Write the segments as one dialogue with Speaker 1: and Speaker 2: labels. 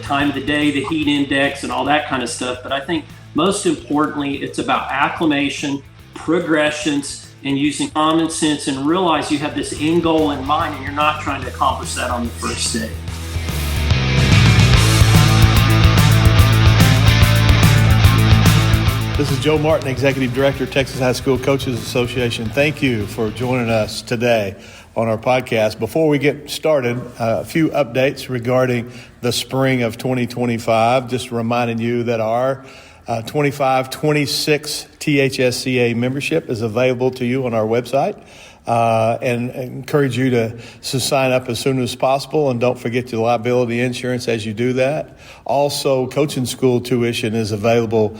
Speaker 1: time of the day, the heat index, and all that kind of stuff. But I think most importantly, it's about acclimation, progressions, and using common sense and realize you have this end goal in mind and you're not trying to accomplish that on the first day.
Speaker 2: This is Joe Martin, Executive Director, Texas High School Coaches Association. Thank you for joining us today on our podcast. Before we get started, a few updates regarding the spring of 2025. Just reminding you that our 25-26 THSCA membership is available to you on our website. And encourage you to sign up as soon as possible, and don't forget your liability insurance as you do that. Also, coaching school tuition is available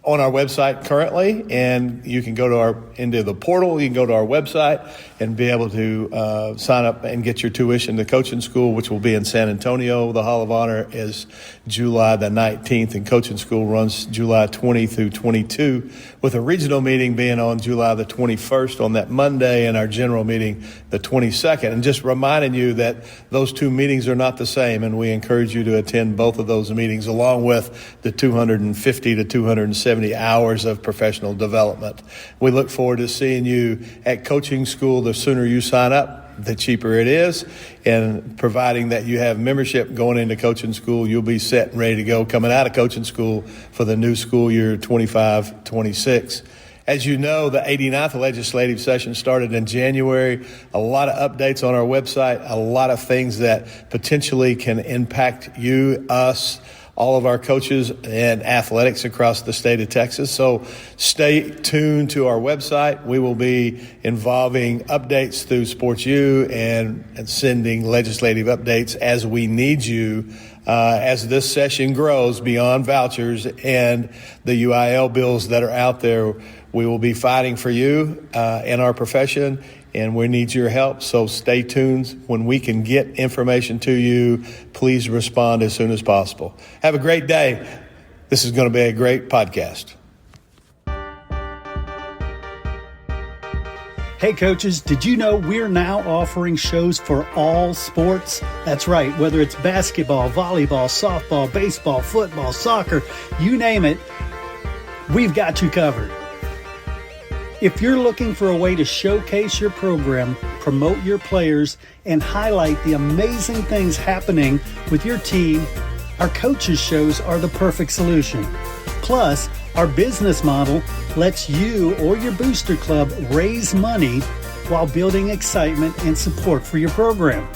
Speaker 2: on our website currently, and you can go into the portal. You can go to our website and be able to sign up and get your tuition to coaching school, which will be in San Antonio. The Hall of Honor is July the 19th, and coaching school runs July 20 through 22, with a regional meeting being on July the 21st on that Monday, and our general meeting the 22nd. And just reminding you that those two meetings are not the same, and we encourage you to attend both of those meetings, along with the 250 to 270 hours of professional development. We look forward to seeing you at coaching school. The sooner you sign up, the cheaper it is. And providing that you have membership going into coaching school, you'll be set and ready to go coming out of coaching school for the new school year 25-26. As you know, the 89th legislative session started in January. A lot of updates on our website, a lot of things that potentially can impact you, us, all of our coaches and athletics across the state of Texas. So stay tuned to our website. We will be involving updates through Sports U and sending legislative updates as we need you as this session grows beyond vouchers and the UIL bills that are out there. We will be fighting for you in our profession, and we need your help. So stay tuned. When we can get information to you, please respond as soon as possible. Have a great day. This is going to be a great podcast.
Speaker 3: Hey coaches, did you know we're now offering shows for all sports? That's right, whether it's basketball, volleyball, softball, baseball, football, soccer, you name it, we've got you covered. If you're looking for a way to showcase your program, promote your players, and highlight the amazing things happening with your team, our coaches shows are the perfect solution. Plus, our business model lets you or your booster club raise money while building excitement and support for your program.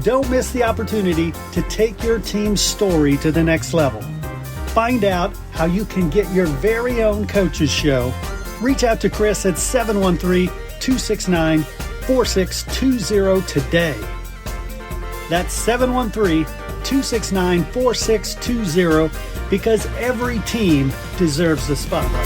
Speaker 3: Don't miss the opportunity to take your team's story to the next level. Find out how you can get your very own coaches show. Reach out to Chris at 713-269-4620 today. That's 713-269-4620, because every team deserves the spotlight.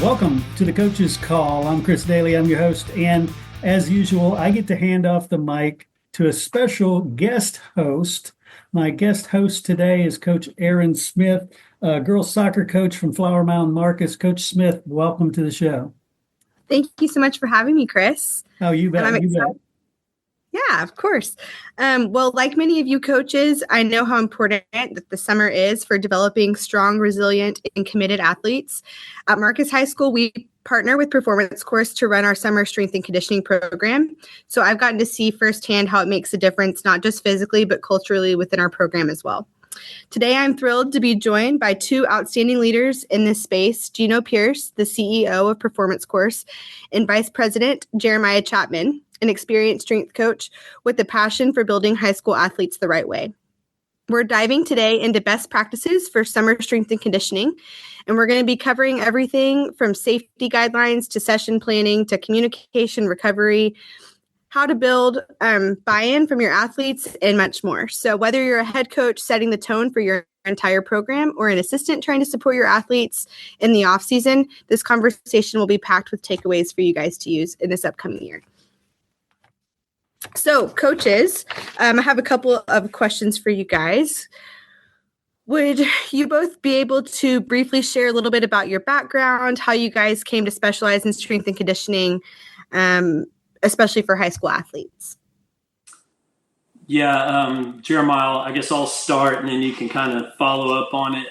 Speaker 3: Welcome to the Coach's Call. I'm Chris Daly. I'm your host. And as usual, I get to hand off the mic to a special guest host. My guest host today is Coach Erin Smith, a girls soccer coach from Flower Mound Marcus. Coach Smith, welcome to the show.
Speaker 4: Thank you so much for having me, Chris.
Speaker 3: Oh, you bet.
Speaker 4: I'm excited. Yeah, of course. Well, like many of you coaches, I know how important that the summer is for developing strong, resilient, and committed athletes. At Marcus High School, we partner with Performance Course to run our summer strength and conditioning program. So I've gotten to see firsthand how it makes a difference, not just physically, but culturally within our program as well. Today, I'm thrilled to be joined by two outstanding leaders in this space, Geno Pierce, the CEO of Performance Course, and Vice President Jeremiah Chapman, an experienced strength coach with a passion for building high school athletes the right way. We're diving today into best practices for summer strength and conditioning, and we're going to be covering everything from safety guidelines to session planning to communication recovery, how to build buy-in from your athletes, and much more. So whether you're a head coach setting the tone for your entire program or an assistant trying to support your athletes in the off season, this conversation will be packed with takeaways for you guys to use in this upcoming year. So coaches, I have a couple of questions for you guys. Would you both be able to briefly share a little bit about your background, how you guys came to specialize in strength and conditioning, especially for high school athletes?
Speaker 1: Yeah, Jeremiah, I guess I'll start and then you can kind of follow up on it.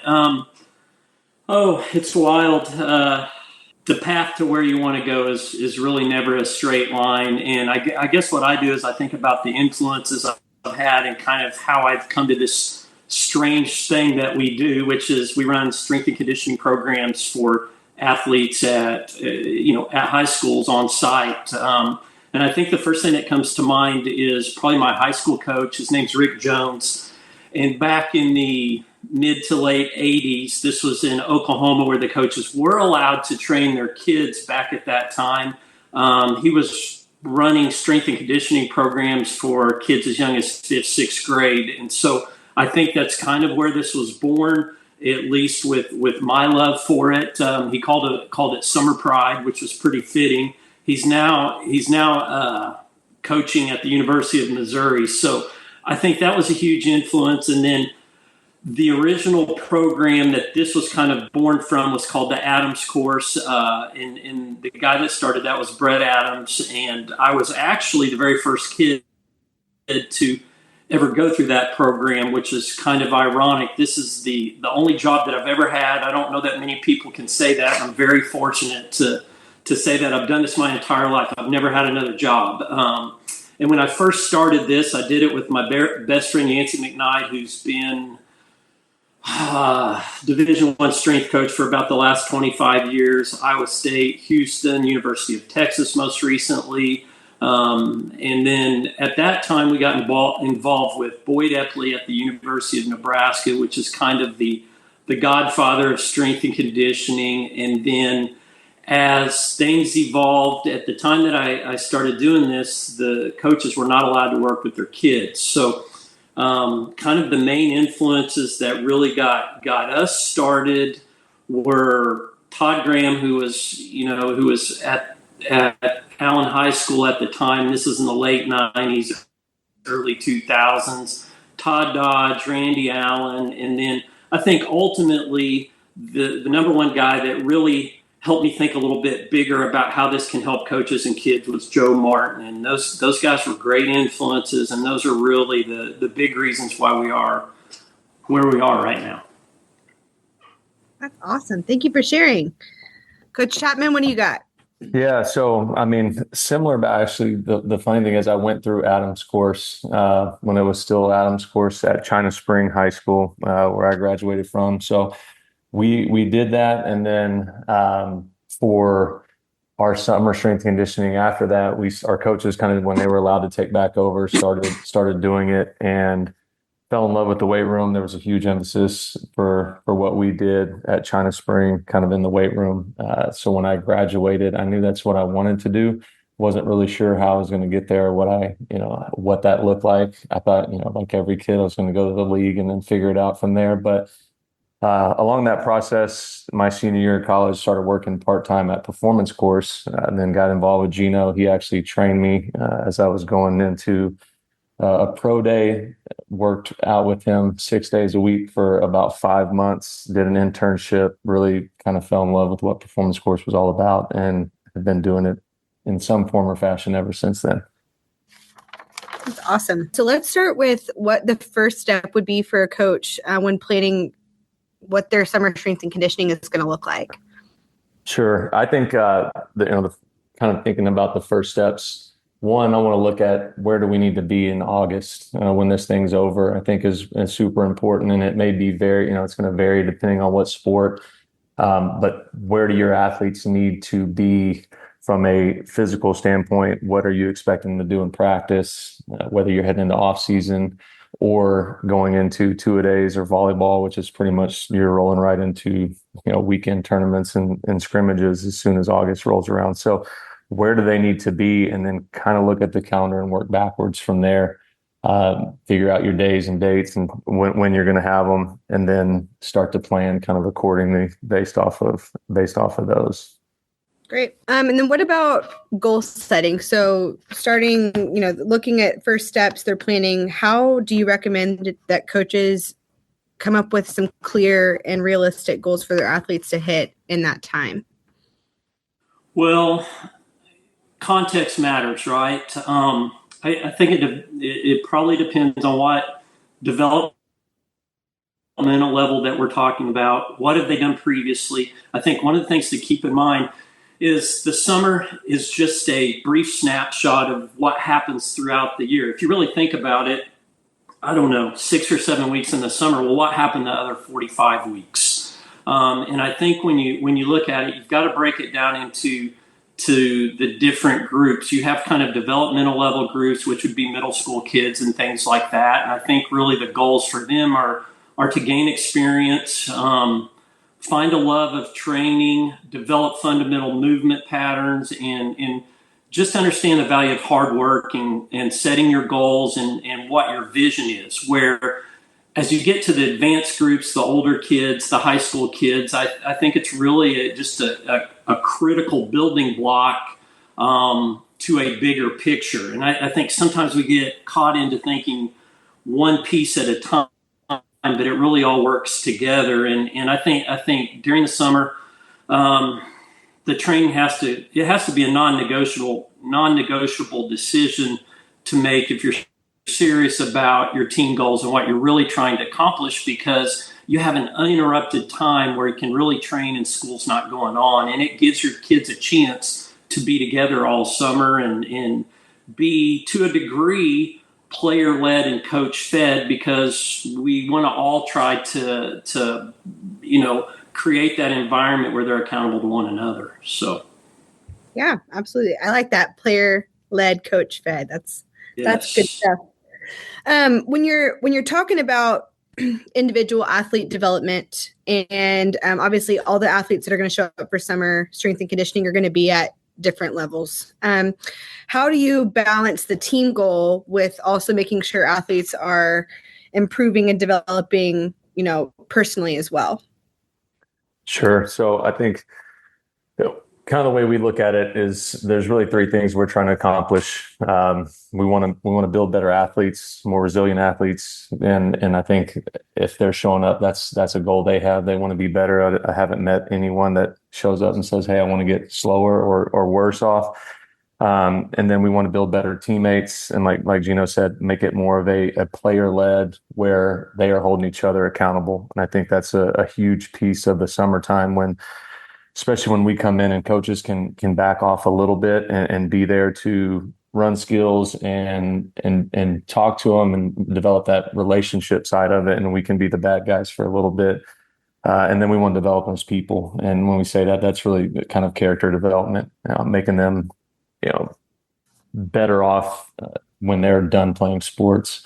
Speaker 1: It's wild. The path to where you want to go is really never a straight line. And I guess what I do is I think about the influences I've had and kind of how I've come to this strange thing that we do, which is we run strength and conditioning programs for athletes at high schools on site. And I think the first thing that comes to mind is probably my high school coach. His name's Rick Jones. And back in the mid to late 80s, this was in Oklahoma, where the coaches were allowed to train their kids back at that time. He was running strength and conditioning programs for kids as young as fifth, sixth grade. And so I think that's kind of where this was born, at least with my love for it. He called it Summer Pride, which was pretty fitting. He's now coaching at the University of Missouri. So I think that was a huge influence. And then the original program that this was kind of born from was called the Adams course. And the guy that started that was Brett Adams. And I was actually the very first kid to ever go through that program, which is kind of ironic. This is the only job that I've ever had. I don't know that many people can say that. I'm very fortunate to say that. I've done this my entire life. I've never had another job. And when I first started this, I did it with my best friend, Yancey McKnight, who's been Division I strength coach for about the last 25 years, Iowa State, Houston, University of Texas most recently. And then at that time, we got involved with Boyd Epley at the University of Nebraska, which is kind of the godfather of strength and conditioning. And then as things evolved, at the time that I started doing this, the coaches were not allowed to work with their kids. So kind of the main influences that really got us started were Todd Graham, who was at Allen High School at the time. This is in the late 90s, early 2000s. Todd Dodge, Randy Allen, and then I think ultimately the number one guy that really helped me think a little bit bigger about how this can help coaches and kids was Joe Martin. And those guys were great influences, and those are really the big reasons why we are where we are right now.
Speaker 4: That's awesome. Thank you for sharing. Coach Chapman, what do you got?
Speaker 5: Yeah, so I mean, similar, but actually the funny thing is I went through Adams course when it was still Adams course at China Spring High School, where I graduated from. So we did that, and then for our summer strength and conditioning after that, our coaches kind of, when they were allowed to take back over, started doing it and fell in love with the weight room. There was a huge emphasis for what we did at China Spring, kind of in the weight room. So when I graduated, I knew that's what I wanted to do. Wasn't really sure how I was going to get there, what that looked like. I thought, like every kid, I was going to go to the league and then figure it out from there. But along that process, my senior year of college, started working part-time at performance course, and then got involved with Gino. He actually trained me as I was going into a pro day, worked out with him 6 days a week for about 5 months, did an internship, really kind of fell in love with what performance course was all about, and have been doing it in some form or fashion ever since then.
Speaker 4: That's awesome. So let's start with what the first step would be for a coach when planning what their summer strength and conditioning is going to look like. Sure.
Speaker 5: I think the kind of thinking about the first steps. One, I want to look at where do we need to be in August when this thing's over. I think is super important, and it may be it's going to vary depending on what sport. But where do your athletes need to be from a physical standpoint? What are you expecting them to do in practice? Whether you're heading into off season or going into two-a-days or volleyball, which is pretty much you're rolling right into weekend tournaments and scrimmages as soon as August rolls around. So where do they need to be? And then kind of look at the calendar and work backwards from there. Figure out your days and dates and when you're going to have them, and then start to plan kind of accordingly based off of those.
Speaker 4: Great. And then what about goal setting? So starting, looking at first steps, they're planning. How do you recommend that coaches come up with some clear and realistic goals for their athletes to hit in that time?
Speaker 1: Well, context matters, right? I think it probably depends on what developmental level that we're talking about. What have they done previously? I think one of the things to keep in mind is the summer is just a brief snapshot of what happens throughout the year. If you really think about it, I don't know, 6 or 7 weeks in the summer. Well, what happened the other 45 weeks? And I think when you look at it, you've got to break it down into the different groups. You have kind of developmental level groups, which would be middle school kids and things like that. And I think really the goals for them are to gain experience, find a love of training, develop fundamental movement patterns, and just understand the value of hard work and setting your goals and what your vision is. Where as you get to the advanced groups, the older kids, the high school kids, I think it's really just a critical building block to a bigger picture. And I think sometimes we get caught into thinking one piece at a time, but it really all works together. And I think during the summer, the training has to be a non-negotiable decision to make if you're serious about your team goals and what you're really trying to accomplish, because you have an uninterrupted time where you can really train and school's not going on, and it gives your kids a chance to be together all summer and be, to a degree, player-led and coach-fed, because we want to all try to create that environment where they're accountable to one another. So,
Speaker 4: yeah, absolutely. I like that, player-led, coach-fed. That's good stuff. When you're talking about individual athlete development, and obviously all the athletes that are going to show up for summer strength and conditioning are going to be at different levels. How do you balance the team goal with also making sure athletes are improving and developing, personally as well?
Speaker 5: Sure. So I think kind of the way we look at it is there's really three things we're trying to accomplish. We want to build better athletes, more resilient athletes, and I think if they're showing up, that's a goal they have. They want to be better. I haven't met anyone that shows up and says, "Hey, I want to get slower or worse off." And then we want to build better teammates, and like Gino said, make it more of a player-led, where they are holding each other accountable. And I think that's a huge piece of the summertime, especially when we come in and coaches can back off a little bit and be there to run skills and talk to them and develop that relationship side of it. And we can be the bad guys for a little bit. And then we want to develop them as people. And when we say that, that's really kind of character development, making them, better off when they're done playing sports.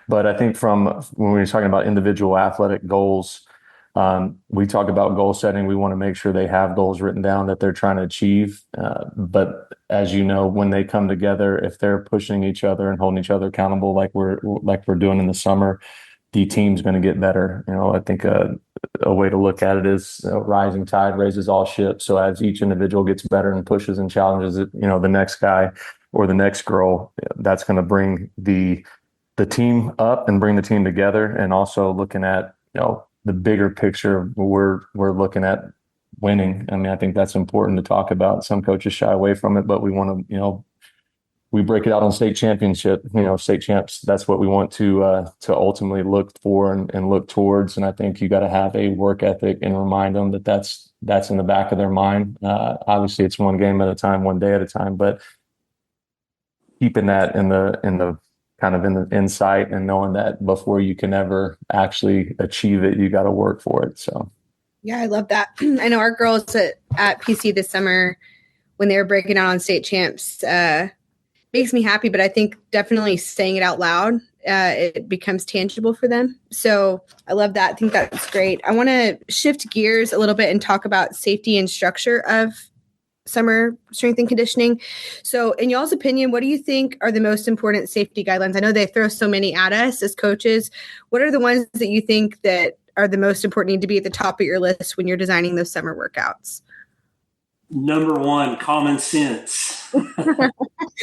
Speaker 5: But I think from when we're talking about individual athletic goals, we talk about goal setting. We want to make sure they have goals written down that they're trying to achieve. But as you know, when they come together, if they're pushing each other and holding each other accountable, like we're doing in the summer, the team's going to get better. I think a way to look at it is rising tide raises all ships. So as each individual gets better and pushes and challenges it, the next guy or the next girl, that's going to bring the team up and bring the team together. And also looking at, the bigger picture, we're looking at winning. I mean, I think that's important to talk about. Some coaches shy away from it, but we want to, we break it out on state championship, state champs. That's what we want to ultimately look for and look towards. And I think you got to have a work ethic and remind them that that's in the back of their mind. Obviously it's one game at a time, one day at a time, but keeping that in the kind of in the insight and knowing that before you can ever actually achieve it, you got to work for it. So,
Speaker 4: yeah, I love that. I know our girls at PC this summer, when they were breaking out on state champs, makes me happy, but I think definitely saying it out loud, it becomes tangible for them. So I love that. I think that's great. I want to shift gears a little bit and talk about safety and structure of summer strength and conditioning. So in y'all's opinion, what do you think are the most important safety guidelines? I know they throw so many at us as coaches. What are the ones that you think that are the most important, need to be at the top of your list when you're designing those summer workouts?
Speaker 1: Number one, common sense.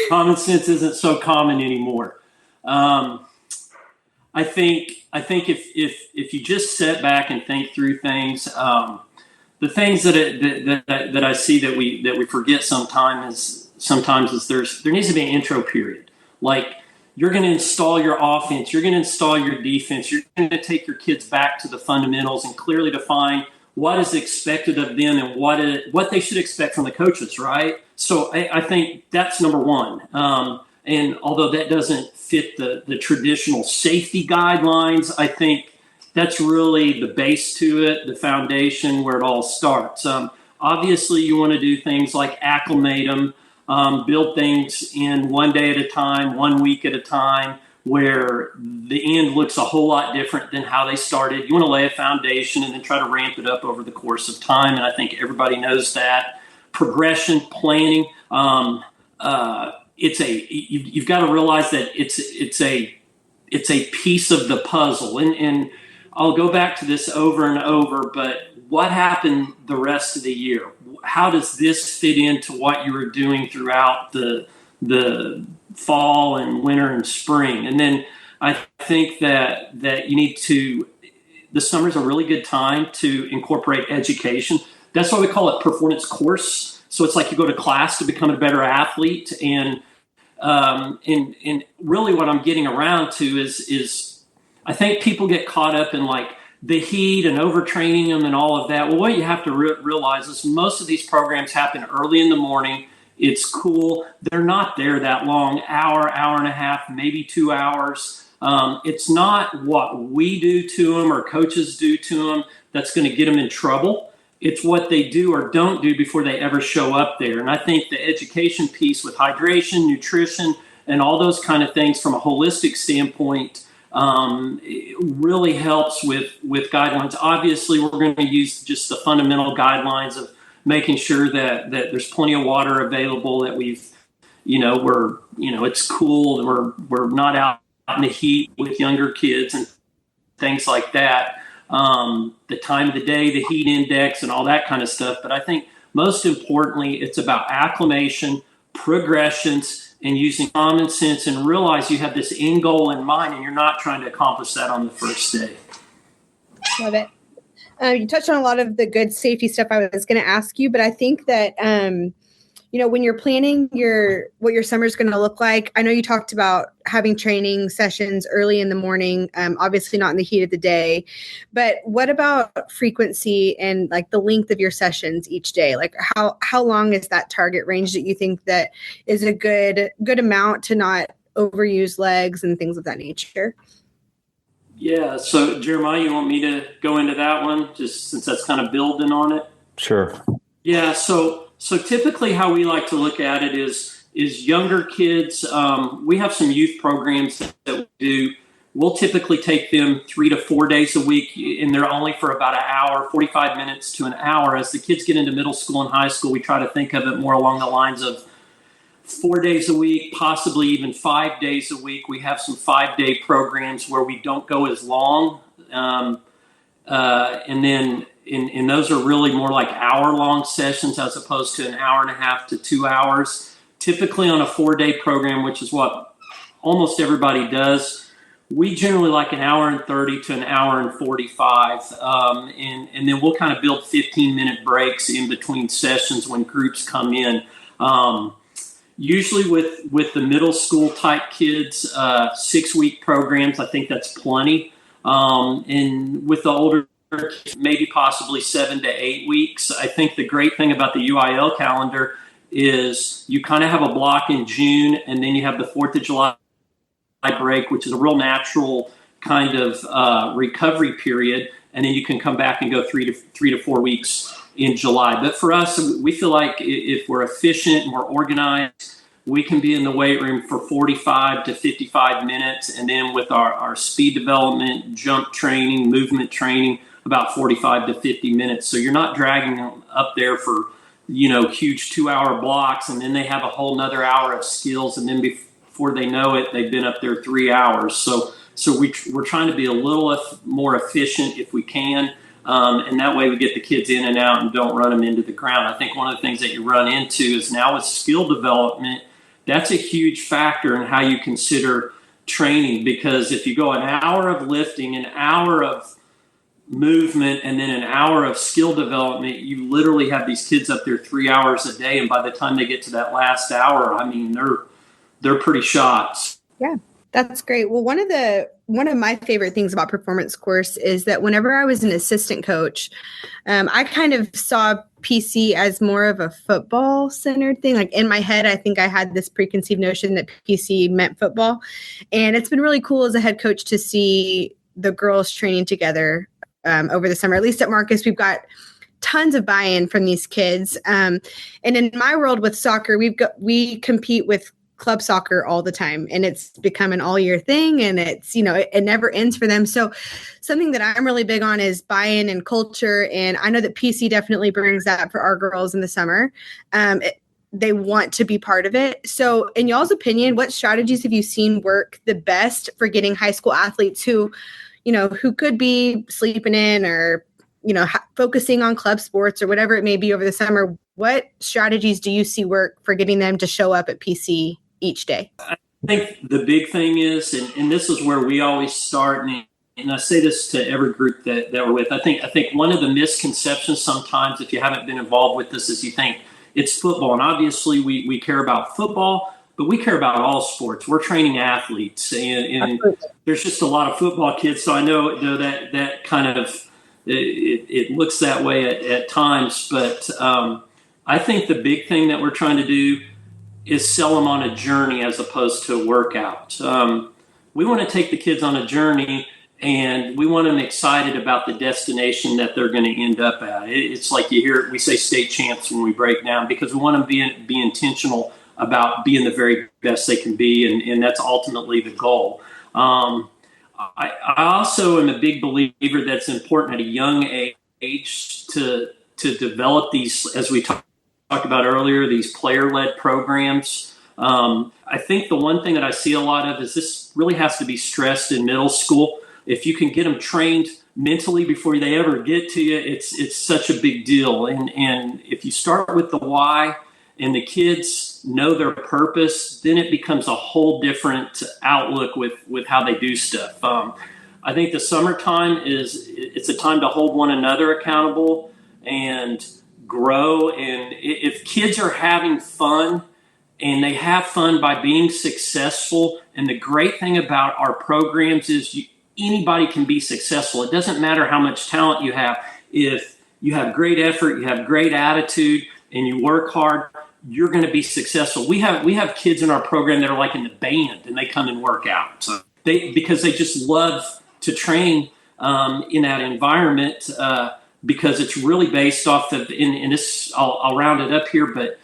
Speaker 1: Common sense isn't so common anymore. I I think if you just sit back and think through things, the things that I see that we forget sometimes is there needs to be an intro period. Like, you're going to install your offense, you're going to install your defense, you're going to take your kids back to the fundamentals and clearly define what is expected of them and what they should expect from the coaches, right? So I think that's number one. And although that doesn't fit the traditional safety guidelines, I think that's really the base to it, the foundation where it all starts. Obviously, you want to do things like acclimate them, build things in one day at a time, 1 week at a time, where the end looks a whole lot different than how they started. You want to lay a foundation and then try to ramp it up over the course of time. And I think everybody knows that. Progression, planning, you've got to realize that it's a piece of the puzzle. And I'll go back to this over and over, but what happened the rest of the year? How does this fit into what you were doing throughout the fall and winter and spring? And then I think that you need to, the summer is a really good time to incorporate education. That's why we call it performance course. So it's like you go to class to become a better athlete. And really what I'm getting around to is I think people get caught up in like the heat and overtraining them and all of that. Well, what you have to realize is most of these programs happen early in the morning. It's cool. They're not there that long, hour and a half, maybe 2 hours. It's not what we do to them or coaches do to them that's going to get them in trouble. It's what they do or don't do before they ever show up there. And I think the education piece with hydration, nutrition, and all those kind of things from a holistic standpoint it really helps with guidelines. Obviously, we're going to use just the fundamental guidelines of making sure that there's plenty of water available, that it's cool, we're not out in the heat with younger kids and things like that. The time of the day, the heat index, and all that kind of stuff. But I think most importantly, it's about acclimation, progressions, and using common sense and realize you have this end goal in mind and you're not trying to accomplish that on the first day.
Speaker 4: Love it. You touched on a lot of the good safety stuff I was going to ask you, but I think that, when you're planning what your summer is going to look like, I know you talked about having training sessions early in the morning, obviously not in the heat of the day, but what about frequency and like the length of your sessions each day? Like how long is that target range that you think that is a good amount to not overuse legs and things of that nature?
Speaker 1: Yeah. So Jeremiah, you want me to go into that one just since that's kind of building on it?
Speaker 5: Sure.
Speaker 1: Yeah. So typically how we like to look at it is younger kids. We have some youth programs that we do. We'll typically take them 3 to 4 days a week, and they're only for about an hour, 45 minutes to an hour. As the kids get into middle school and high school, we try to think of it more along the lines of 4 days a week, possibly even 5 days a week. We have some 5-day programs where we don't go as long. And those are really more like hour-long sessions as opposed to an hour and a half to 2 hours. Typically on a 4-day program, which is what almost everybody does, we generally like an hour and 30 to an hour and 45. And then we'll kind of build 15-minute breaks in between sessions when groups come in. Usually with the middle school type kids, 6-week programs, I think that's plenty. And with the older maybe possibly 7 to 8 weeks. I think the great thing about the UIL calendar is you kind of have a block in June, and then you have the 4th of July break, which is a real natural kind of recovery period, and then you can come back and go 3 to 4 weeks in July. But for us, we feel like if we're efficient and we're organized, we can be in the weight room for 45 to 55 minutes, and then with our speed development, jump training, movement training, about 45 to 50 minutes. So you're not dragging them up there for, huge 2-hour blocks, and then they have a whole nother hour of skills, and then before they know it, they've been up there 3 hours. So we're trying to be a little more efficient if we can, and that way we get the kids in and out and don't run them into the ground. I think one of the things that you run into is now with skill development, that's a huge factor in how you consider training, because if you go an hour of lifting, an hour of movement, and then an hour of skill development, you literally have these kids up there 3 hours a day, and by the time they get to that last hour, I mean, they're pretty shot.
Speaker 4: Yeah, that's great. Well, one of my favorite things about performance course is that whenever I was an assistant coach, I kind of saw PC as more of a football centered thing. Like in my head, I think I had this preconceived notion that PC meant football. And it's been really cool as a head coach to see the girls training together over the summer. At least at Marcus, we've got tons of buy-in from these kids. And in my world with soccer, we compete with club soccer all the time, and it's become an all year thing, and it's, it never ends for them. So something that I'm really big on is buy-in and culture. And I know that PC definitely brings that for our girls in the summer. They want to be part of it. So in y'all's opinion, what strategies have you seen work the best for getting high school athletes who could be sleeping in or, focusing on club sports or whatever it may be over the summer? What strategies do you see work for getting them to show up at PC each day?
Speaker 1: I think the big thing is, and this is where we always start, and I say this to every group that we're with, I think one of the misconceptions sometimes, if you haven't been involved with this, is you think it's football. And obviously we care about football, but we care about all sports. We're training athletes, and there's just a lot of football kids. So I know that kind of, it looks that way at times, but I think the big thing that we're trying to do is sell them on a journey as opposed to a workout. We want to take the kids on a journey, and we want them excited about the destination that they're going to end up at. It's like we say state champs when we break down, because we want them to be intentional about being the very best they can be, and that's ultimately the goal. I also am a big believer that it's important at a young age to develop these, as we talked about earlier, these player-led programs. I think the one thing that I see a lot of is this really has to be stressed in middle school. If you can get them trained mentally before they ever get to you, it's such a big deal. And if you start with the why and the kids know their purpose, then it becomes a whole different outlook with how they do stuff. I think the summertime it's a time to hold one another accountable and grow. And if kids are having fun, and they have fun by being successful, and the great thing about our programs is anybody can be successful. It doesn't matter how much talent you have. If you have great effort, you have great attitude, and you work hard, you're going to be successful. We have kids in our program that are like in the band, and they come and work out. So because they just love to train in that environment, because it's really based off of, and this, I'll round it up here, but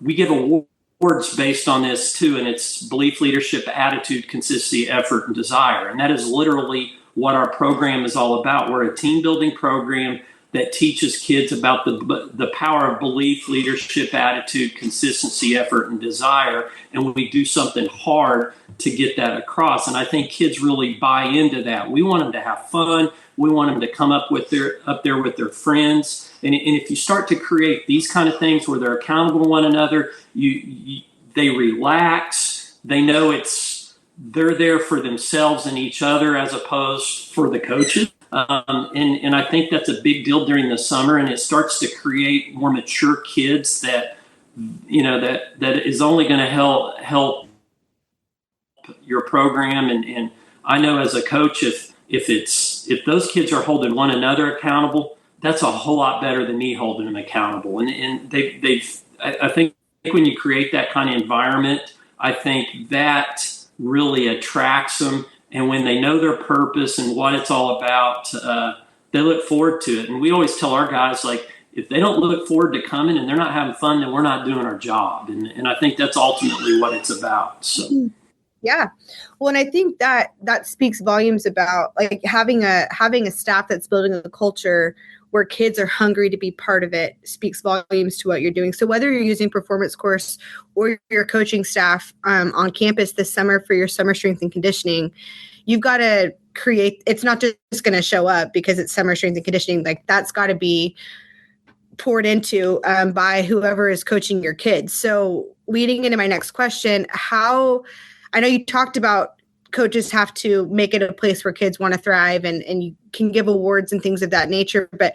Speaker 1: we give awards based on this too, and it's belief, leadership, attitude, consistency, effort, and desire. And that is literally what our program is all about. We're a team building program that teaches kids about the power of belief, leadership, attitude, consistency, effort, and desire. And we do something hard to get that across. And I think kids really buy into that. We want them to have fun. We want them to come up there with their friends. And if you start to create these kind of things where they're accountable to one another, they relax. They know they're there for themselves and each other as opposed for the coaches. And I think that's a big deal during the summer, and it starts to create more mature kids that is only going to help your program. And I know as a coach, if those kids are holding one another accountable, that's a whole lot better than me holding them accountable. And I think when you create that kind of environment, I think that really attracts them. And when they know their purpose and what it's all about, they look forward to it. And we always tell our guys, like, if they don't look forward to coming and they're not having fun, then we're not doing our job. And I think that's ultimately what it's about. So.
Speaker 4: Yeah. Well, and I think that speaks volumes about like having a staff that's building a culture where kids are hungry to be part of it speaks volumes to what you're doing. So whether you're using performance course or your coaching staff on campus this summer for your summer strength and conditioning, you've got to create, it's not just going to show up because it's summer strength and conditioning. Like that's got to be poured into by whoever is coaching your kids. So leading into my next question, I know you talked about coaches have to make it a place where kids want to thrive, and you can give awards and things of that nature. But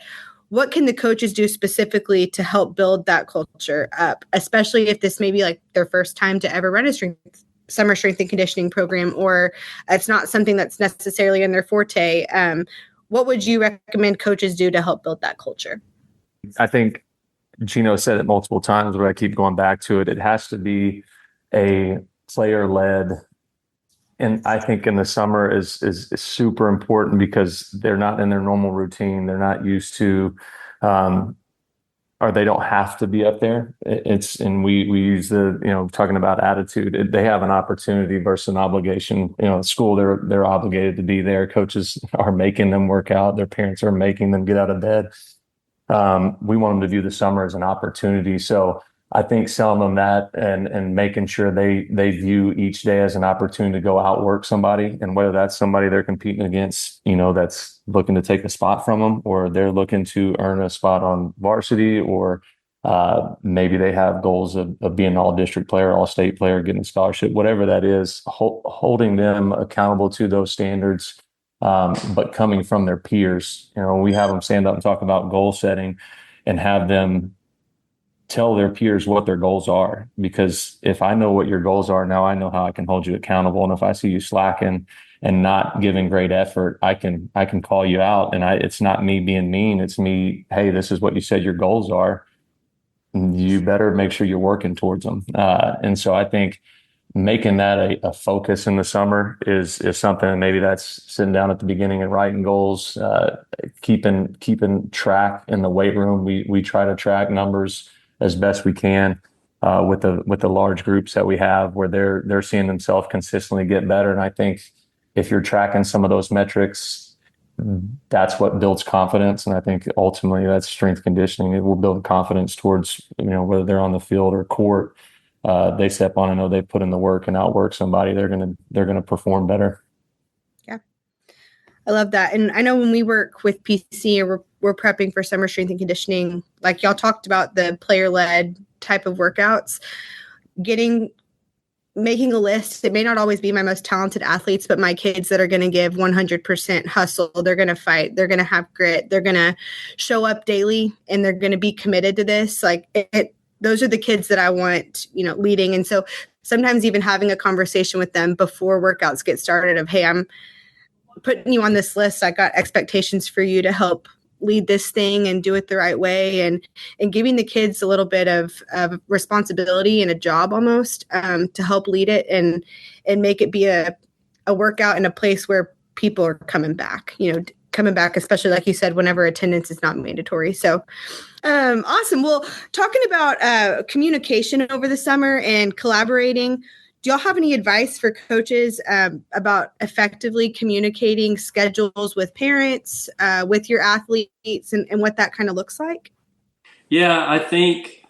Speaker 4: what can the coaches do specifically to help build that culture up, especially if this may be like their first time to ever run a summer strength and conditioning program, or it's not something that's necessarily in their forte? What would you recommend coaches do to help build that culture?
Speaker 5: I think Gino said it multiple times, but I keep going back to it. It has to be a player-led. And I think in the summer is super important because they're not in their normal routine. They're not used to, or they don't have to be up there. And we use talking about attitude. They have an opportunity versus an obligation. At school, they're obligated to be there. Coaches are making them work out. Their parents are making them get out of bed. We want them to view the summer as an opportunity. So I think selling them that and making sure they view each day as an opportunity to go outwork somebody, and whether that's somebody they're competing against, that's looking to take a spot from them, or they're looking to earn a spot on varsity, or maybe they have goals of being an all-district player, all-state player, getting a scholarship, whatever that is, holding them accountable to those standards, but coming from their peers. We have them stand up and talk about goal setting and have them tell their peers what their goals are, because if I know what your goals are, now I know how I can hold you accountable. And if I see you slacking and not giving great effort, I can call you out. And it's not me being mean. It's me, hey, this is what you said your goals are. You better make sure you're working towards them. And so I think making that a focus in the summer is something. Maybe that's sitting down at the beginning and writing goals, keeping track in the weight room. We try to track numbers as best we can with the large groups that we have, where they're seeing themselves consistently get better. And I think if you're tracking some of those metrics, that's what builds confidence. And I think ultimately that's strength conditioning. It will build confidence towards, whether they're on the field or court, they step on and know they put in the work and outwork somebody, they're gonna perform better.
Speaker 4: Yeah, I love that. And I know when we work with PC or we're prepping for summer strength and conditioning, like y'all talked about the player-led type of workouts, making a list. It may not always be my most talented athletes, but my kids that are going to give 100% hustle. They're going to fight. They're going to have grit. They're going to show up daily, and they're going to be committed to this. Those are the kids that I want, leading. And so sometimes even having a conversation with them before workouts get started of, hey, I'm putting you on this list. I got expectations for you to help lead this thing and do it the right way, and giving the kids a little bit of responsibility and a job almost to help lead it and make it be a workout in a place where people are coming back, especially like you said, whenever attendance is not mandatory. So awesome. Well, talking about communication over the summer and collaborating, do y'all have any advice for coaches about effectively communicating schedules with parents, with your athletes, and what that kind of looks like?
Speaker 1: Yeah, I think,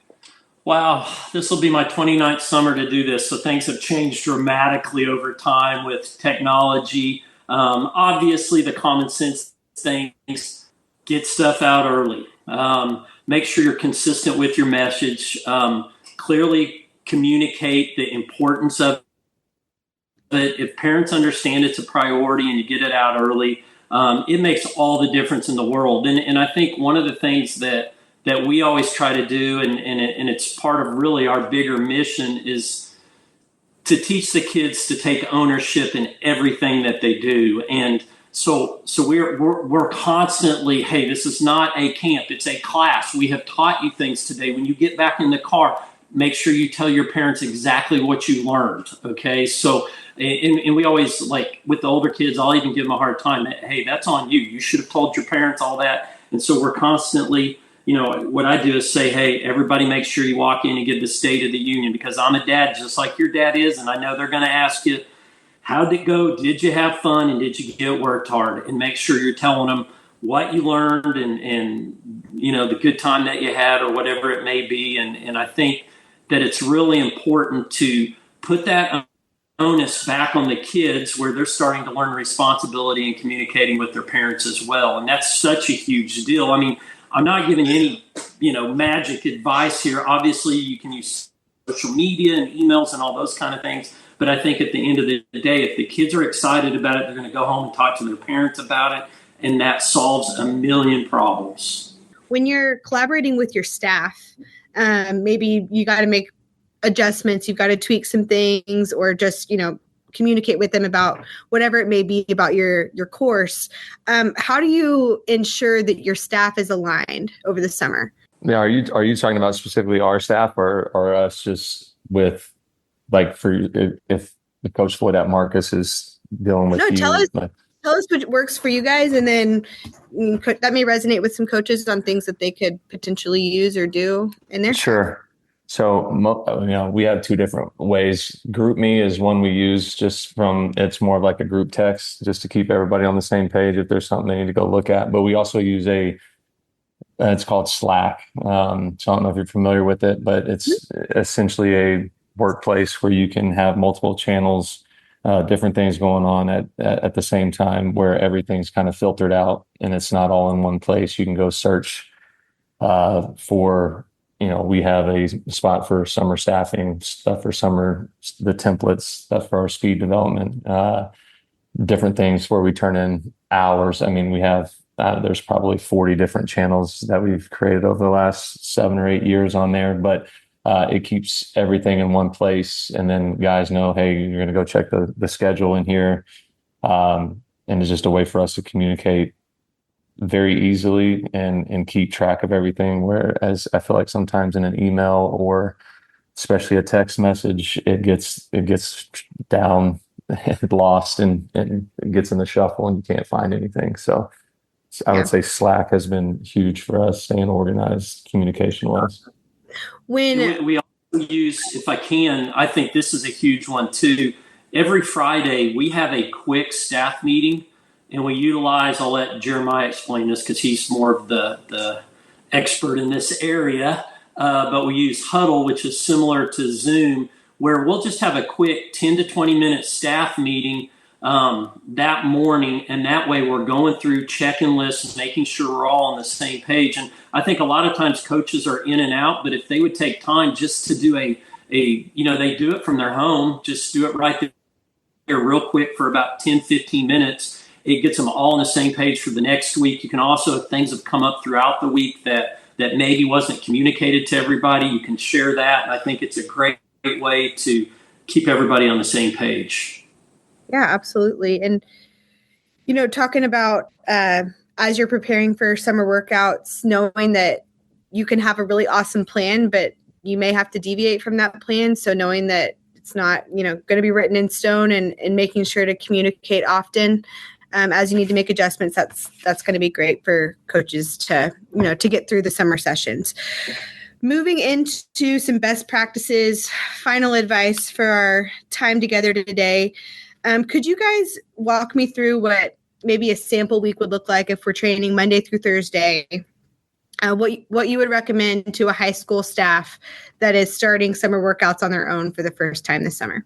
Speaker 1: wow, this will be my 29th summer to do this. So things have changed dramatically over time with technology. Obviously, the common sense things, get stuff out early. Make sure you're consistent with your message. Clearly communicate the importance of it. If parents understand it's a priority and you get it out early, it makes all the difference in the world. And I think one of the things that we always try to do, and it's part of really our bigger mission, is to teach the kids to take ownership in everything that they do. And so we're constantly, hey, this is not a camp, it's a class. We have taught you things today. When you get back in the car, make sure you tell your parents exactly what you learned. Okay. So, and we always, like with the older kids, I'll even give them a hard time. Hey, that's on you. You should have told your parents all that. And so we're constantly, what I do is say, hey, everybody make sure you walk in and give the State of the Union, because I'm a dad just like your dad is. And I know they're going to ask you, how'd it go? Did you have fun? And did you get worked hard? And make sure you're telling them what you learned and the good time that you had or whatever it may be. And I think that it's really important to put that onus back on the kids, where they're starting to learn responsibility and communicating with their parents as well. And that's such a huge deal. I mean, I'm not giving any, magic advice here. Obviously, you can use social media and emails and all those kind of things. But I think at the end of the day, if the kids are excited about it, they're going to go home and talk to their parents about it, and that solves a million problems.
Speaker 4: When you're collaborating with your staff, maybe you got to make adjustments, you've got to tweak some things, or just, communicate with them about whatever it may be about your course. How do you ensure that your staff is aligned over the summer?
Speaker 5: Yeah, are you talking about specifically our staff or us just with if the Coach Floyd at Marcus is dealing with
Speaker 4: no,
Speaker 5: you?
Speaker 4: Tell us what works for you guys, and then that may resonate with some coaches on things that they could potentially use or do in their
Speaker 5: Sure. So, we have two different ways. GroupMe is one we use it's more of like a group text just to keep everybody on the same page if there's something they need to go look at. But we also use it's called Slack. So I don't know if you're familiar with it, but it's essentially a workplace where you can have multiple channels, different things going on at the same time, where everything's kind of filtered out and it's not all in one place. You can go search for, we have a spot for summer staffing, stuff for the templates, stuff for our speed development, different things where we turn in hours. I mean, we have, there's probably 40 different channels that we've created over the last 7 or 8 years on there, but it keeps everything in one place. And then guys know, hey, you're going to go check the schedule in here. And it's just a way for us to communicate very easily and keep track of everything. Whereas I feel like sometimes in an email or especially a text message, it gets down, lost, and it gets in the shuffle and you can't find anything. So I would say Slack has been huge for us, staying organized communication-wise.
Speaker 1: When we also use, if I can, I think this is a huge one too. Every Friday we have a quick staff meeting, and we utilize, I'll let Jeremiah explain this because he's more of the expert in this area, but we use Huddle, which is similar to Zoom, where we'll just have a quick 10 to 20 minute staff meeting that morning, and that way we're going through checking lists and making sure we're all on the same page. And I think a lot of times coaches are in and out, but if they would take time just to do they do it from their home, just do it right there real quick for about 10, 15 minutes. It gets them all on the same page for the next week. You can also, if things have come up throughout the week that maybe wasn't communicated to everybody, you can share that. And I think it's a great way to keep everybody on the same page.
Speaker 4: Yeah, absolutely. And, talking about as you're preparing for summer workouts, knowing that you can have a really awesome plan, but you may have to deviate from that plan. So knowing that it's not, going to be written in stone and making sure to communicate often as you need to make adjustments, that's going to be great for coaches to get through the summer sessions. Moving into some best practices, final advice for our time together today. Could you guys walk me through what maybe a sample week would look like if we're training Monday through Thursday? What you would recommend to a high school staff that is starting summer workouts on their own for the first time this summer?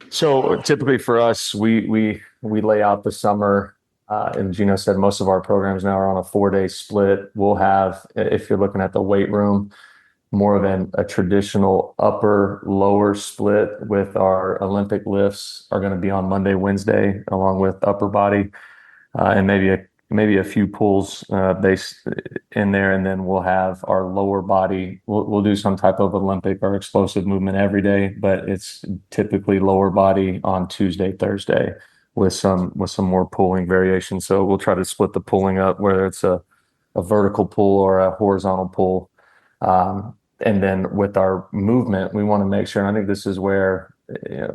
Speaker 5: So typically for us, we lay out the summer, and Gino said most of our programs now are on a 4-day split. We'll have, if you're looking at the weight room, more of a traditional upper-lower split, with our Olympic lifts are going to be on Monday, Wednesday, along with upper body, and maybe a few pulls based in there, and then we'll have our lower body. We'll do some type of Olympic or explosive movement every day, but it's typically lower body on Tuesday, Thursday, with some more pulling variation. So we'll try to split the pulling up, whether it's a vertical pull or a horizontal pull. And then with our movement, we want to make sure, and I think this is where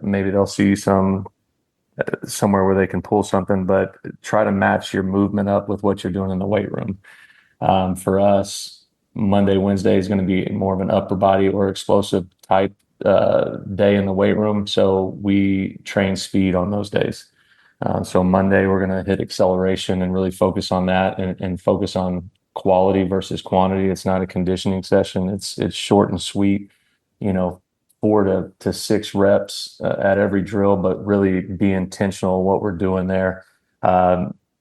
Speaker 5: maybe they'll see somewhere where they can pull something, but try to match your movement up with what you're doing in the weight room. For us, Monday, Wednesday is going to be more of an upper body or explosive type day in the weight room. So we train speed on those days. So Monday, we're going to hit acceleration and really focus on that and focus on quality versus quantity. It's not a conditioning session. It's short and sweet, 4 to 6 reps at every drill, but really be intentional what we're doing there.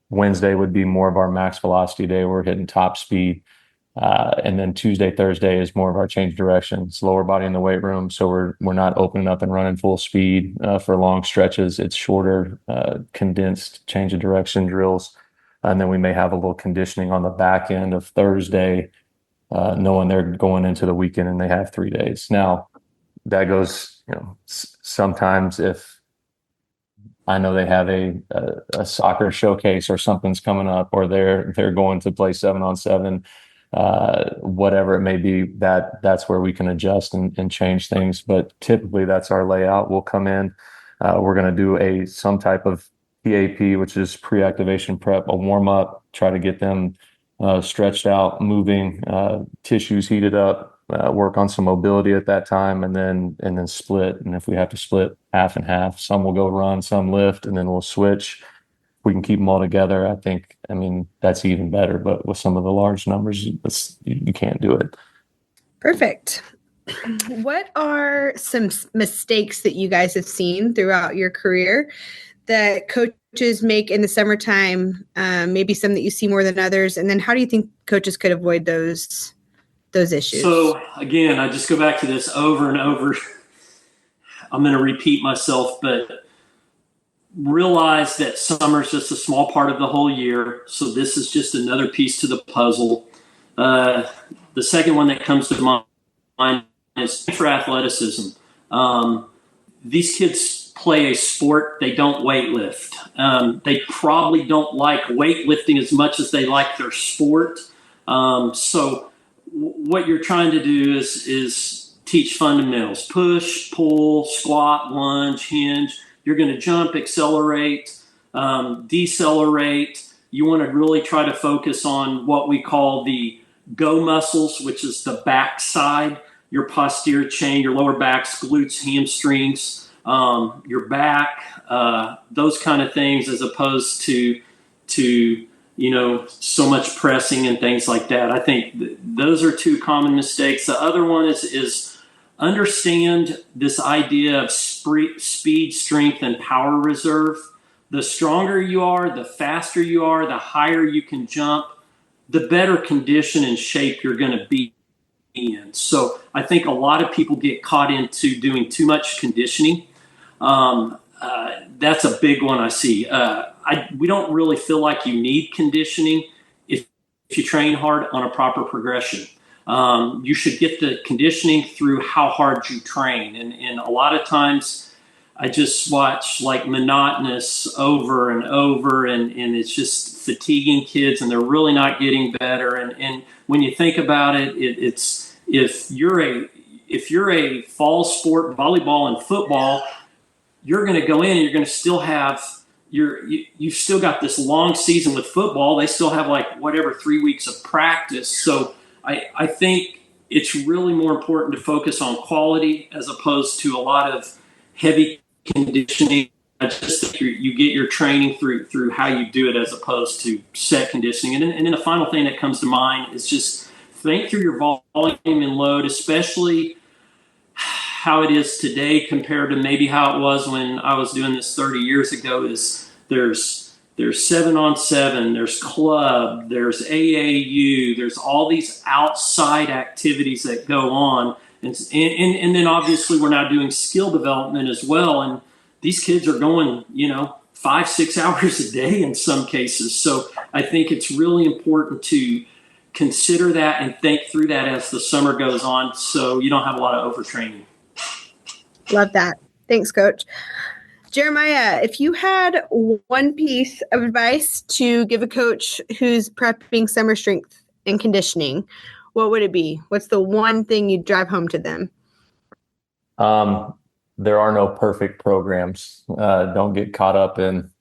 Speaker 5: Wednesday would be more of our max velocity day. We're hitting top speed. And then Tuesday, Thursday is more of our change direction. It's lower body in the weight room, so we're not opening up and running full speed for long stretches. It's shorter, condensed change of direction drills, and then we may have a little conditioning on the back end of Thursday, knowing they're going into the weekend and they have 3 days. Now that goes, sometimes if I know they have a soccer showcase or something's coming up, or they're going to play 7-on-7. Whatever it may be, that's where we can adjust and change things. But typically that's our layout. We'll come in, we're going to do some type of PAP, which is pre-activation prep, a warm up, try to get them stretched out, moving, tissues heated up, work on some mobility at that time, and then split. And if we have to split half and half, some will go run, some lift, and then we'll switch. We can keep them all together. I mean, that's even better. But with some of the large numbers, you can't do it.
Speaker 4: Perfect. What are some mistakes that you guys have seen throughout your career that coaches make in the summertime? Maybe some that you see more than others. And then how do you think coaches could avoid those issues?
Speaker 1: So again, I just go back to this over and over. I'm going to repeat myself, but realize that summer is just a small part of the whole year. So this is just another piece to the puzzle. The second one that comes to mind is for athleticism. These kids play a sport. They don't weightlift. They probably don't like weightlifting as much as they like their sport. So what you're trying to do is teach fundamentals: push, pull, squat, lunge, hinge. You're going to jump, accelerate, decelerate. You want to really try to focus on what we call the go muscles, which is the back side, your posterior chain, your lower backs, glutes, hamstrings, your back, those kind of things, as opposed to so much pressing and things like that. I think those are two common mistakes. The other one is understand this idea of speed, strength, and power reserve. The stronger you are, the faster you are, the higher you can jump, the better condition and shape you're going to be in. So I think a lot of people get caught into doing too much conditioning. That's a big one I see. We don't really feel like you need conditioning if you train hard on a proper progression. You should get the conditioning through how hard you train. And a lot of times I just watch like monotonous over and over, and it's just fatiguing kids, and they're really not getting better. And when you think about it, it's if you're a fall sport, volleyball and football, you're going to go in and you're going to still have you've still got this long season with football. They still have 3 weeks of practice. So I think it's really more important to focus on quality as opposed to a lot of heavy conditioning. I just think you get your training through how you do it as opposed to set conditioning. And then the final thing that comes to mind is just think through your volume and load, especially how it is today compared to maybe how it was when I was doing this 30 years ago. Is there's 7-on-7, there's club, there's AAU, there's all these outside activities that go on. And then obviously we're now doing skill development as well. And these kids are going, 5-6 hours a day in some cases. So I think it's really important to consider that and think through that as the summer goes on, so you don't have a lot of overtraining.
Speaker 4: Love that. Thanks, Coach. Jeremiah, if you had one piece of advice to give a coach who's prepping summer strength and conditioning, what would it be? What's the one thing you'd drive home to them?
Speaker 5: There are no perfect programs. Don't get caught up in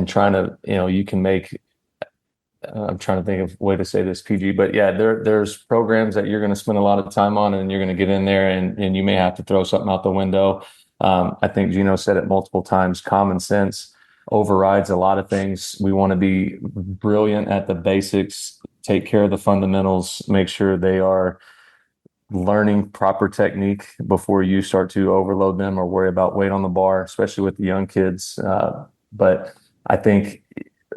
Speaker 5: trying to, you can make, I'm trying to think of a way to say this, PG, but yeah, there's programs that you're going to spend a lot of time on, and you're going to get in there and you may have to throw something out the window. I think Gino said it multiple times. Common sense overrides a lot of things. We want to be brilliant at the basics, take care of the fundamentals, make sure they are learning proper technique before you start to overload them or worry about weight on the bar, especially with the young kids. But I think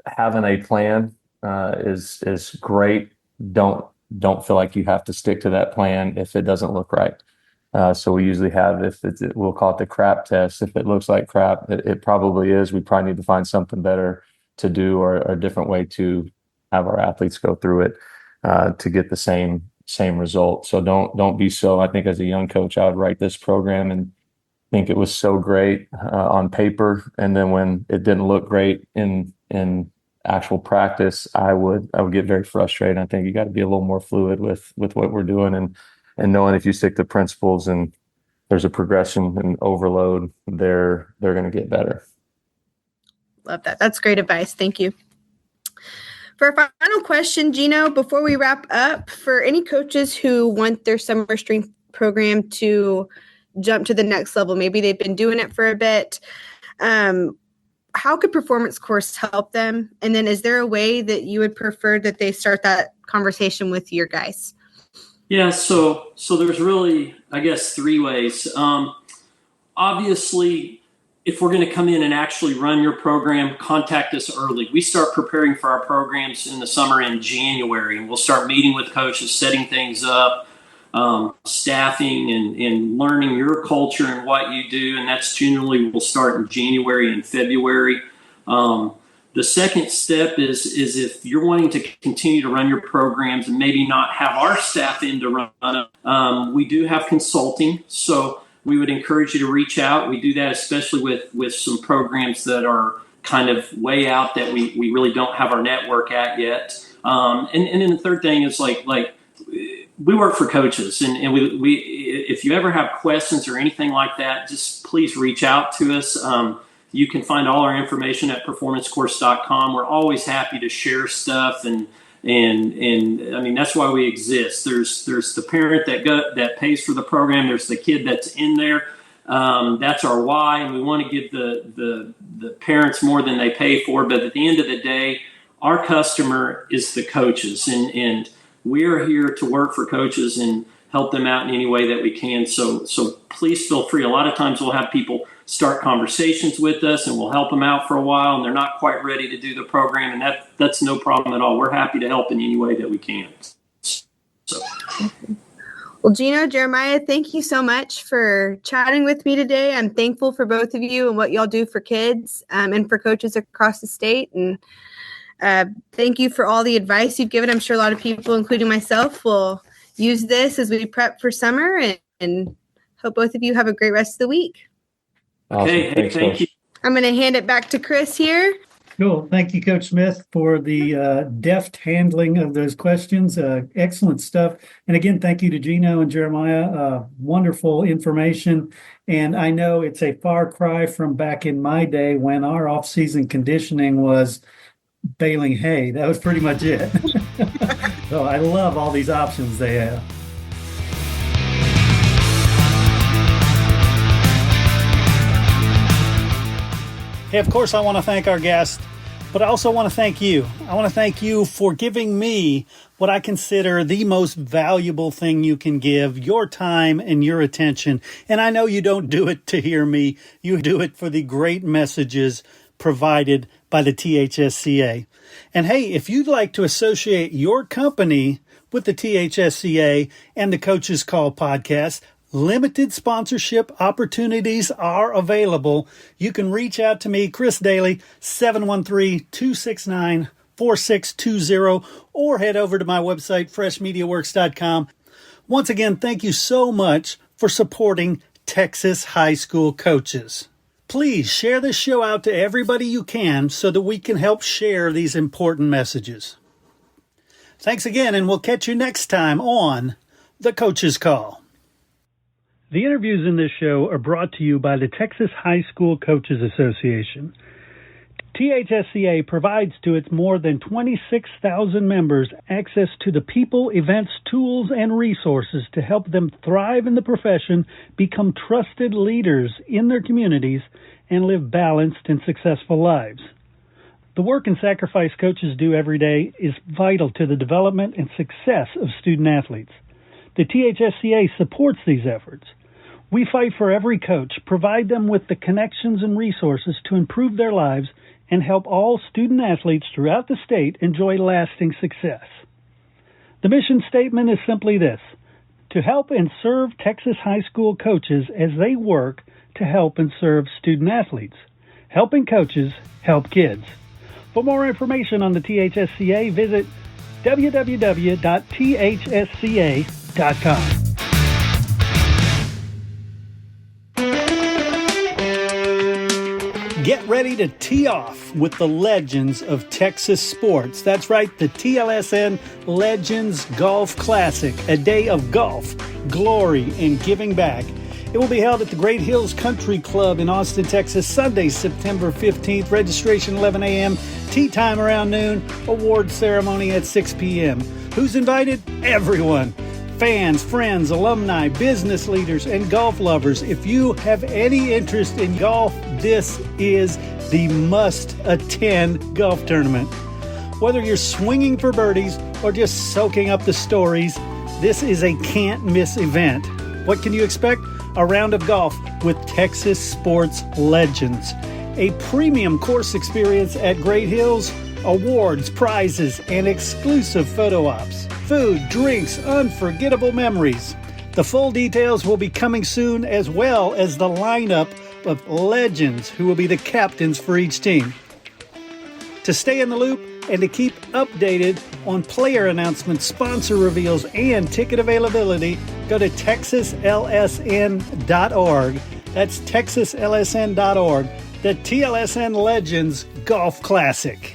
Speaker 5: having a plan is great. Don't don't feel like you have to stick to that plan if it doesn't look right. So we usually have, we'll call it the crap test. If it looks like crap, it probably is. We probably need to find something better to do, or a different way to have our athletes go through it to get the same result. So don't be so. I think as a young coach, I would write this program and think it was so great on paper, and then when it didn't look great in actual practice, I would get very frustrated. I think you got to be a little more fluid with what we're doing, and knowing if you stick to principles and there's a progression and overload, they're going to get better.
Speaker 4: Love that. That's great advice. Thank you. For our final question, Gino, before we wrap up, for any coaches who want their summer strength program to jump to the next level, maybe they've been doing it for a bit, how could Performance Course help them? And then is there a way that you would prefer that they start that conversation with your guys?
Speaker 1: Yeah, so there's really, I guess, three ways. Obviously, if we're going to come in and actually run your program, contact us early. We start preparing for our programs in the summer in January, and we'll start meeting with coaches, setting things up, staffing and learning your culture and what you do. And that's generally will start in January and February. The second step is if you're wanting to continue to run your programs and maybe not have our staff in to run them, we do have consulting. So we would encourage you to reach out. We do that especially with some programs that are kind of way out that we really don't have our network at yet. And then the third thing is like we work for coaches, and we if you ever have questions or anything like that, just please reach out to us. You can find all our information at performancecourse.com. We're always happy to share stuff, and I mean, that's why we exist. There's the parent that pays for the program. There's the kid that's in there. That's our why, and we want to give the parents more than they pay for. But at the end of the day, our customer is the coaches, and we're here to work for coaches and help them out in any way that we can. So please feel free. A lot of times we'll have people start conversations with us, and we'll help them out for a while, and they're not quite ready to do the program, and that's no problem at all. We're happy to help in any way that we can. So.
Speaker 4: Well, Gino, Jeremiah, thank you so much for chatting with me today. I'm thankful for both of you and what y'all do for kids and for coaches across the state. And thank you for all the advice you've given. I'm sure a lot of people, including myself, will use this as we prep for summer, and hope both of you have a great rest of the week.
Speaker 5: Awesome.
Speaker 1: Okay, thank you.
Speaker 4: I'm going to hand it back to Chris here.
Speaker 3: Cool. Thank you, Coach Smith, for the deft handling of those questions. Excellent stuff. And again, thank you to Gino and Jeremiah. Wonderful information. And I know it's a far cry from back in my day when our off-season conditioning was baling hay. That was pretty much it. So I love all these options they have. Hey, of course, I want to thank our guest, but I also want to thank you. I want to thank you for giving me what I consider the most valuable thing you can give, your time and your attention. And I know you don't do it to hear me. You do it for the great messages provided by the THSCA. And hey, if you'd like to associate your company with the THSCA and the Coach's Call podcast, limited sponsorship opportunities are available. You can reach out to me, Chris Daly, 713-269-4620, or head over to my website, freshmediaworks.com. Once again, thank you so much for supporting Texas high school coaches. Please share this show out to everybody you can so that we can help share these important messages. Thanks again, and we'll catch you next time on The Coach's Call. The interviews in this show are brought to you by the Texas High School Coaches Association. THSCA provides to its more than 26,000 members access to the people, events, tools, and resources to help them thrive in the profession, become trusted leaders in their communities, and live balanced and successful lives. The work and sacrifice coaches do every day is vital to the development and success of student athletes. The THSCA supports these efforts. We fight for every coach, provide them with the connections and resources to improve their lives, and help all student athletes throughout the state enjoy lasting success. The mission statement is simply this: to help and serve Texas high school coaches as they work to help and serve student athletes. Helping coaches help kids. For more information on the THSCA, visit www.thsca.com. Get ready to tee off with the legends of Texas sports. That's right, the TLSN Legends Golf Classic, a day of golf, glory, and giving back. It will be held at the Great Hills Country Club in Austin, Texas, Sunday, September 15th. Registration 11 a.m., tee time around noon, award ceremony at 6 p.m. Who's invited? Everyone. Fans, friends, alumni, business leaders, and golf lovers. If you have any interest in golf, this is the must-attend golf tournament. Whether you're swinging for birdies or just soaking up the stories, this is a can't-miss event. What can you expect? A round of golf with Texas sports legends. A premium course experience at Great Hills, awards, prizes, and exclusive photo ops. Food, drinks, unforgettable memories. The full details will be coming soon, as well as the lineup of legends who will be the captains for each team. To stay in the loop and to keep updated on player announcements, sponsor reveals, and ticket availability, go to texaslsn.org. That's texaslsn.org. The TLSN Legends Golf Classic.